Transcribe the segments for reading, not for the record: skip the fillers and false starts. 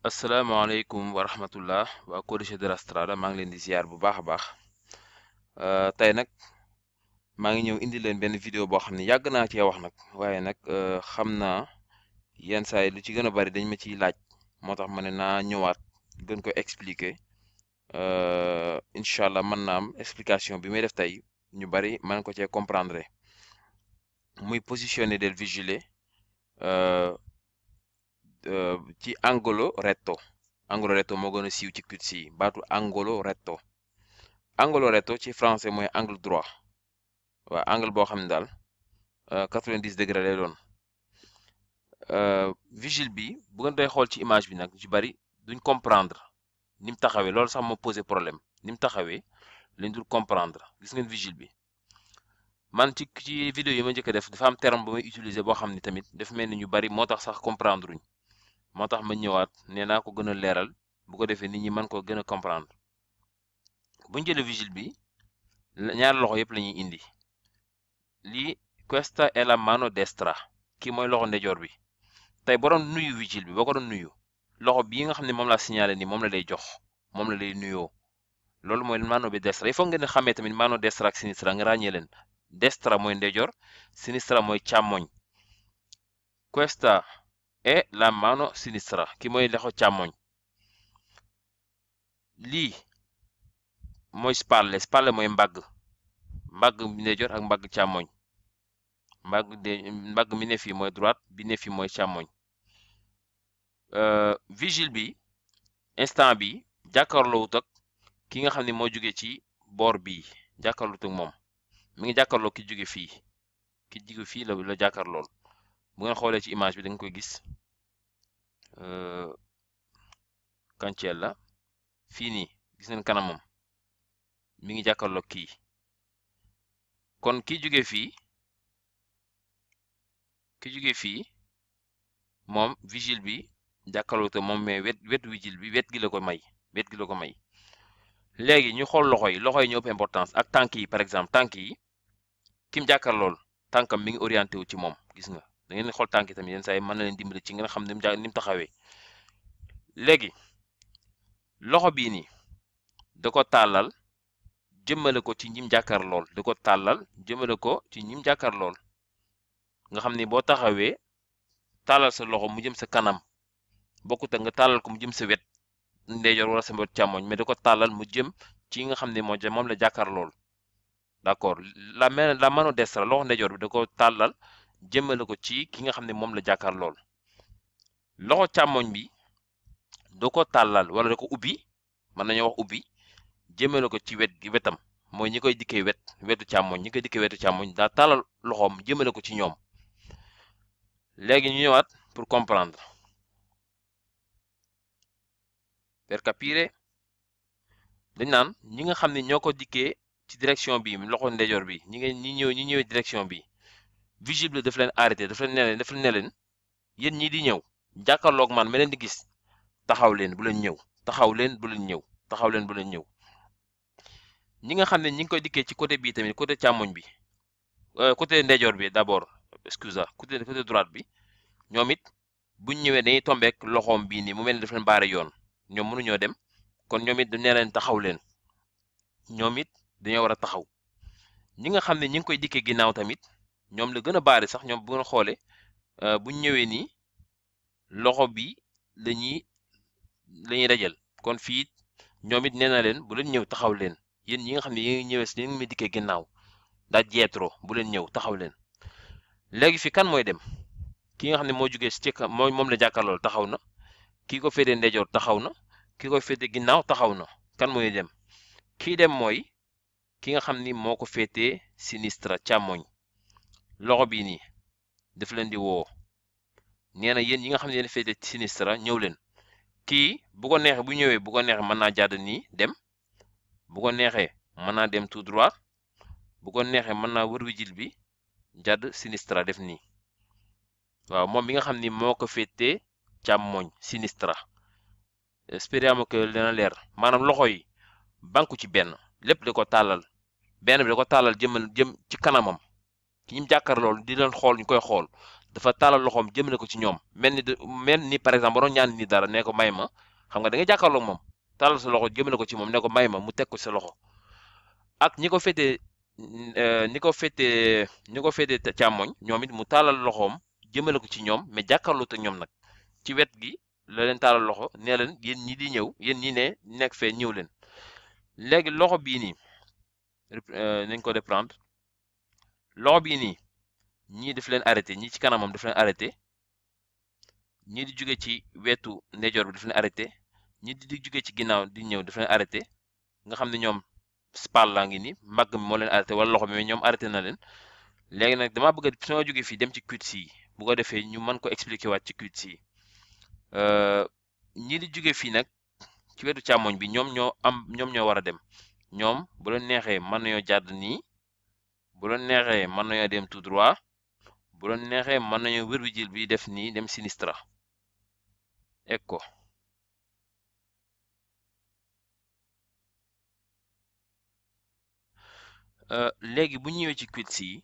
asalaamaaleykum wa rahmatullah waa Codice de la Strada maa ngi leen di ziar bu baax a baax tey nag maa ngi ñëw indi leen benn vidéo boo xam ne yàgg naa cee wax nag waaye nag xam naa yenn saa yi lu ci gën a bari dañ ma ciy laaj moo tax ma ne naa ñëwaat gën ko expliquer incha allah mën naa am explication bi may def tey ñu bari mën ko cee comprendre muy positionner del vigile ci angolo retto moo gën a siiw ci QC baatu angolo retto ci français mooy angle droit waaw angle boo xam ne daal 90 degré lay doon vigile bi bu ngeen doy xool ci image bi nag ci bari duñ comprendre ni mu taxawee loolu sax moo posé problème ni mu taxawee lañ dul comprendre gis ngeen vigile bi man ci vidéo yi ma njëkk a def dafa am terme ba may utiliser boo xam ne tamit daf mel ni ñu bari moo tax sax comprendre uñ moo tax ma ñëwaat nee naa ko gën a leeral bu ko defee nit ñi mën ko gën a comprendre bu ñu jëlee vigile bi ñaari loxo yëpp la ñuy indi lii questa è la mano destra kii mooy loxo ndejoor bi tey boo doon nuyu vigile bi boo ko doon nuyu loxo bii nga xam ne moom laa signalé ni moom la lay jox moom la lay nuyoo loolu mooy mano bi destra il faut ngeen xamee tamit mano destra ak sinistra nga ràññee leen destra mooy ndejoor sinistra mooy càmmoñ questa è la mano sinistra ki mooy loxo càmmoñ lii mooy spalle mooy mbagg ndeyjoor ak mbagg càmmoñ mbagg mi ne fii mooy droite bi ne fii mooy càmmoñ vigile bi instant bi jàkkaarloowut ak ki nga xam ne moo jóge ci boor bii jàkkaarloowut ak moom mi ngi jàkkaarloo ki jóge fii la jàkkaarlool bu ngeen xoolee ci image bi da nga koy gis Cancella fii nii gis ngeen kanamam mi ngi jàkkaarloo kii kon ki jóge fii moom vigile bi jàkkaarloo te moom mais wet vigile bi wet gi la ko may léegi ñu xool loxo yi ñoo ëpp importance ak tànk yi par exemple tànk yi kim jàkkaarlool tànkam mi ngi orienté wu ci moom gis nga da ngeen xool tànk yi tamit yenn saa yi mën na leen dimbali ci ngeen xam ni mu taxawee léegi loxo bii nii da ko tàllal jëmale ko ci ñim jàkkaarlool nga xam ni boo taxawee tàllal sa loxo mu jëm sa kanam bokkut ak nga tàllal ko mu jëm sa wet ndeyjoor wala sa wet càmmoñ mais da ko tàllal mu jëm ci nga xam ne moom la jàkkaarlool d'accord la mano destra loxo ndeyjoor bi da ko tàllal jëmale ko ci ki nga xam ne moom la jàkkaarlool loxo càmmoñ bi da ko tàllal wala da ko ubbi mën nañoo wax ubbi jëmale ko ci wetam mooy ñi koy dikkee wetu càmmoñ daa tàllal loxoom jëmale ko ci ñoom léegi ñu ñëwaat pour comprendre per capire dañ naan ñi nga xam ne ñoo ko dikkee ci direction bi loxo ndeyjoor bi ñi ñëwee direction bi vigile bi daf leen arrêté daf leen ne leen yéen ñii di ñëw jàkkaarloog man ma leen di gis taxaw leen bu leen ñëw ñi nga xam ne ñi ngi koy dikkee ci côté bii tamit côté càmmoñ bi côté ndeyjoor bi d'abord côté droite bi ñoom it buñ ñëwee dañuy tombeek loxoom bii nii mu mel ni daf leen baare yoon ñoom mënuñoo dem kon ñoom it nee leen taxaw leen ñoom it dañoo war a taxaw ñi nga xam ne ñi ngi koy dikkee ginnaaw tamit ñoom la gën a baare sax ñoom bu ngeen xoolee buñ ñëwee nii loxo bi lañuy dajal kon fii ñoom it nee na leen bu leen ñëw taxaw leen yéen ñi nga xam ne yéen ngi may dikkee ginnaaw daa jeetro bu leen ñëw taxaw leen léegi fi kan mooy dem ki nga xam ne moo jógee ci moom la jàkkaarlool taxaw na kii ko féete ndeyjoor taxaw na kii ko féete ginnaaw taxaw na kan mooy dem kii dem mooy ki nga xam ni moo ko féetee sinistra càmmoñ loxo bii nii daf leen di woo nee na yéen ñi nga xam ne yéen féete sinistra ñëw leen kii bu ko neexee bu ñëwee bu ko neexee mën naa jàdd nii dem bu ko neexee mën naa dem tout droit bu ko neexee mën naa wër vigile bi jàdd sinistra def nii waaw moom bi nga xam ni moo ko féetee càmmoñ sinistra speriamo que dina leer maanaam loxo yi banku ci benn lépp da ko tàllal benn bi da ko tàllal jëm ci kanamam ki ñim jàkkaar loolu di leen xool ñu koy xool dafa taalal loxoom jëmale ko ci ñoom mel ni par exemple ba doon ñaan ni dara nee ko may ma xam nga da nga jàkkaarloo ak moom taalal sa loxo jëmale ko ci moom nee ko may ma mu teg ko sa loxo ak ñi ko féetee ñi ko féetee càmmoñ ñoom it mu taalal loxoom jëmale ko ci ñoom mais jàkkaarloo ak ñoom nag ci wet gi la leen taalal loxo nee leen yéen ñi di ñëw yéen ñi ne nekk fee ñëw leen léegi loxo bii nii nañ ko reprendre loxo bii nii ñii daf leen arrêté ñii ci kanamam daf leen arrêté ñii di jóge ci wetu ndeyjoor bi daf leen arrêté ñii di jóge ci ginnaaw di ñëw daf leen arrêté nga xam ne ñoom spal laa ngi ni mbagg mi moo leen arrêté wala loxo bi mais ñoom arrêté na leen léegi nag dama bëgg a soo jógee fii dem ci cuisse yi bu ko defee ñu mën ko expliquer waat ci cuisse yi ñii di jóge fii nag ci wetu càmmoñ bi ñoom ñoo war a dem ñoom bu leen neexee mën nañoo jàdd nii bu leen neexee mën nañoo dem tout droit bu leen neexee mën nañoo wër bi jël bi def nii dem sinistra ek ko léegi bu ñëwee ci cuisse yi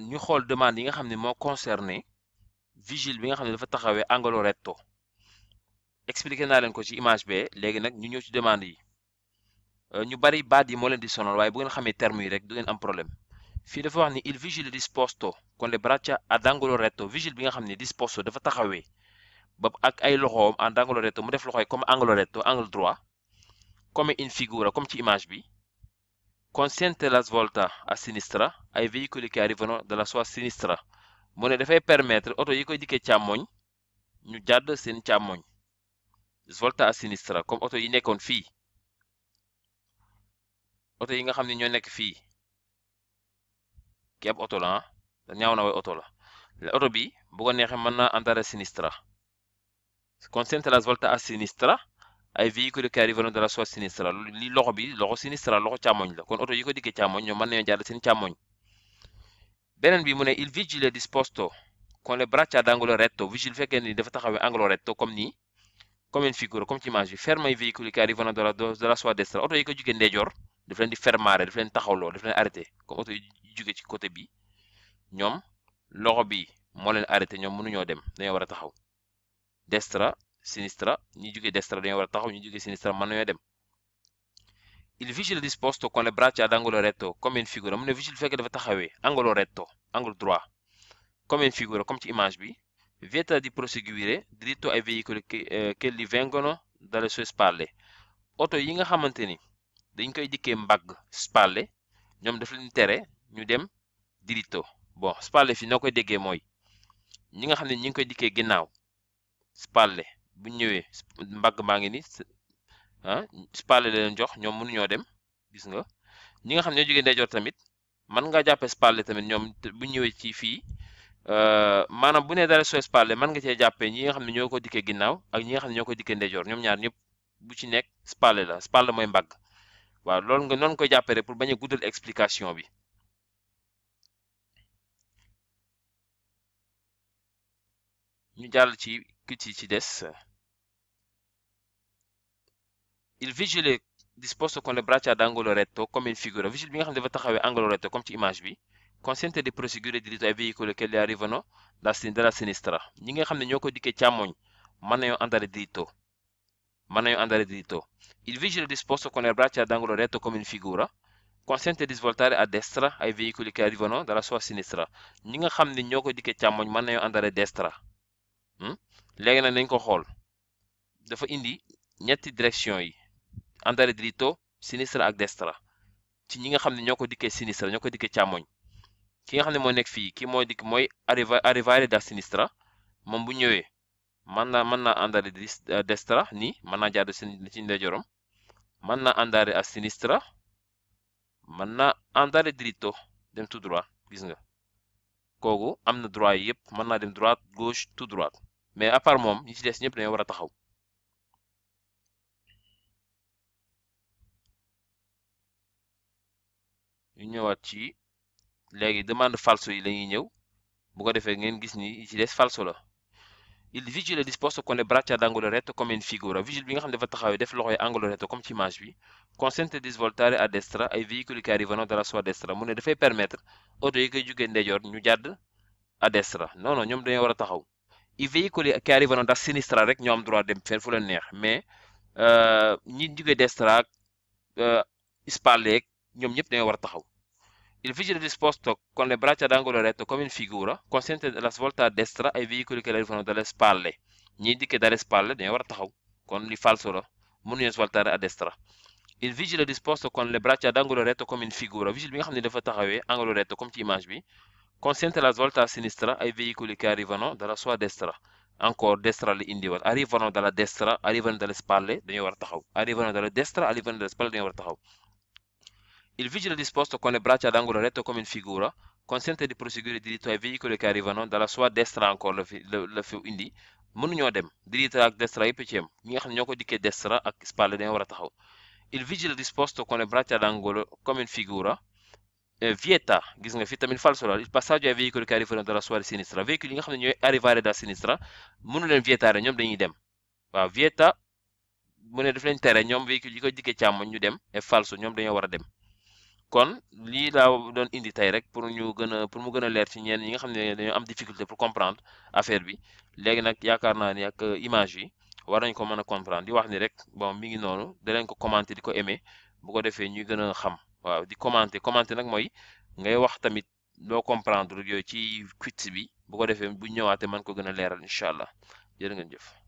ñu xool demande yi nga xam ne moo concerné vigile bi nga xam ne dafa taxawee angolo retto expliqué naa leen ko ci image be léegi nag ñu ñëw ci demande yi ñu bari baat yi moo leen di sonal waaye bu ngeen xamee terme yi rek du ngeen am problème fii dafa wax ni il vigile disposto con le braccia ad angolo retto vigile bi nga xam ne disposto dafa taxawee ba ak ay loxoom en angolo retto mu def loxoy comme angolo retto angle droit come in figura comme ci image bi consente la svolta a sinistra ai veicoli che arrivano dalla sua sinistra mu ne dafay permettre oto yi koy dikkee càmmoñ ñu jàdd seen càmmoñ svolta a sinistra comme oto yi nekkoon fii oto yi nga xam ne ñoo nekk fii ki ab oto la ñaaw na way oto la oto bi bu ko neexee mën na andare a sinistra consente la svolta a sinistra ay véhicules qui arrivano dalla sua sinistra li loxo bi loxo sinistra loxo càmmoñ la kon oto yi ko dikkee càmmoñ ñoom mën nañoo jàdd seen càmmoñ beneen bi mu ne il vigile disposto con le braccia ad angolo retto vigile fekkee ni dafa taxawee angolo retto comme nii comme in figura comme ci image bi ferma i véhicules qui arrivano dalla sua destra oto yi ko jugee ndeyjoor daf leen di fermare daf leen taxawloo daf leen arrêté comme oto yi jugee ci côté bi ñoom loxo bi moo leen arrêté ñoom mënuñoo dem dañoo war a taxaw destra sinistra ñi jóge destra dañoo war a taxaw ñi jóge sinistra mën nañoo dem il vigile disposto con le braccia ad angolo retto comme in figura mu ne vigile fekk dafa taxawee angolo retto angle droit come in figura comme ci image bi vieta di proseguire diritto ai veicoli che gli vengono dalle sue spalle oto yi nga xamante ni dañ koy dikkee mbagg spalle ñoom daf leen tere ñu dem diritto bon spalle fi noo koy déggee mooy ñi nga xam ne ñi ngi koy dikkee ginnaaw spalle bu ñëwee mbagg maa ngi ni spalle la leen jox ñoom mënuñoo dem gis nga ñi nga xam ne ñoo jógee ndeyjoor tamit mën nga jàppee spalle tamit ñoom bu ñëwee ci fii maanaam bu nee dara soo spalle mën nga cee jàppee ñi nga xam ne ñoo ko dikkee ginnaaw ak ñi nga xam ne ñoo ko dikkee ndeyjoor ñoom ñaar ñëpp bu ci nekk spalle la spalle mooy mbagg waaw loolu nga noonu koy jàppee rek pour bañ a guddal explication bi ñu jàll ci cuisse yi ci des il vigile disposto con le braccia ad angolo retto come in figura vigile bi nga xam ne dafa taxawee angolo retto comme ci image bi consente di proseguire diritto ai veicoli che le arrivano dalla sinistra ñi nga xam ne ñoo ko dikkee càmmoñ mën nañoo andare diritto il vigile disposto con le braccia ad angolo retto come in figura consente di svoltare a destra ai veicoli che arrivano dalla sua sinistra ñi nga xam ne ñoo ko dikkee càmmoñ mën nañoo andare destra léegi nag nañ ko xool dafa indi ñetti direction yi andare diritto sinistra ak destra ci ñi nga xam ne ñoo ko dikkee sinistra ñoo ko dikkee càmmoñ ki nga xam ne moo nekk fii ki mooy dikk mooy arrivare da sinistra moom bu ñëwee mën na andare destra nii mën naa jàdd ci ndeyjooram mën na andare a sinistra mën na andare diritto dem tout droit gis nga kooku am na droit yi yëpp mën naa dem droite gauche tout droite mais à part moom ñi ci des ñëpp dañoo war a taxaw ñu ñëwaat ci léegi demande falso yi la ñuy ñëw bu ko defee ngeen gis ni yi ci des falso la il vigile disposto con le braccia ad angolo retto come in figura vigile bi nga xam ne dafa taxawee def loxoy angolo retto comme ci image bi consente di svoltare a destra ai veicoli che arrivano dalla sua destra mu ne dafay permettre oto yi koy jógee ndeyjoor ñu jàdd a destra non non ñoom dañoo war a taxaw. I veicoli che arrivano da sinistra rek ñoo am droit dem fenn fu leen neex mais ñi jóge destra ak spalle ñoom ñëpp dañoo war a taxaw. Il vigile disposto con le braccia ad angolo retto come in figura consente la svolta a destra ai veicoli che arrivano dalle spalle. Ñi dikkee dalle spalle dañoo war a taxaw kon li falso la mënuñu svoltare a destra. Il vigile disposto con le braccia ad angolo retto come in figura vigile bi nga xam ne dafa taxawee angolo retto comme ci image bi consente la svolta a sinistra ai veicoli che arrivano dalla sua destra. Encore destra li indiwal arrivano dalla destra arrivano dalle spalle dañoo war a taxaw arrivano dalla destra arrivano dalle spalle dañoo war a taxaw. Il vigile disposto con le braccia ad angolo retto come in figura consente di proseguire diritto ai veicoli che arrivano dalla sua destra encore la fi indi mënuñoo dem diritto ak destra yëpp ci yem ñi nga xam ne ñoo ko dikkee destra ak spalle dañoo war a taxaw. Il vigile disposto con le braccia ad angolo come in figura vieta gis nga fi tamit falso la il passaggio ai veicoli che arrivano dalla sua sinistra veicoli yi nga xam ne ñooy arrivare da sinistra mënu leen vietare ñoom dañuy dem waaw vieta mu ne daf leen tere ñoom véhicule yi ko dikkee càmmoñ ñu dem et falso ñoom dañoo war a dem. kon lii laa doon indi tey rek pour ñu gën a pour mu gën a leer ci ñenn ñi nga xam ne dañoo am difficulté pour comprendre affaire bi léegi nag yaakaar naa ni ak image yi war nañ ko mën a comprendre di wax ni rek bon mi ngi noonu danañ ko commenter di ko aimer bu ko defee ñuy gën a xam waaw di commenter nag mooy ngay wax tamit loo comprendre yooyu ci quiz bi bu ko defee bu ñëwaatee mën ko gën a leeral incha allah jërë ngeen jëf.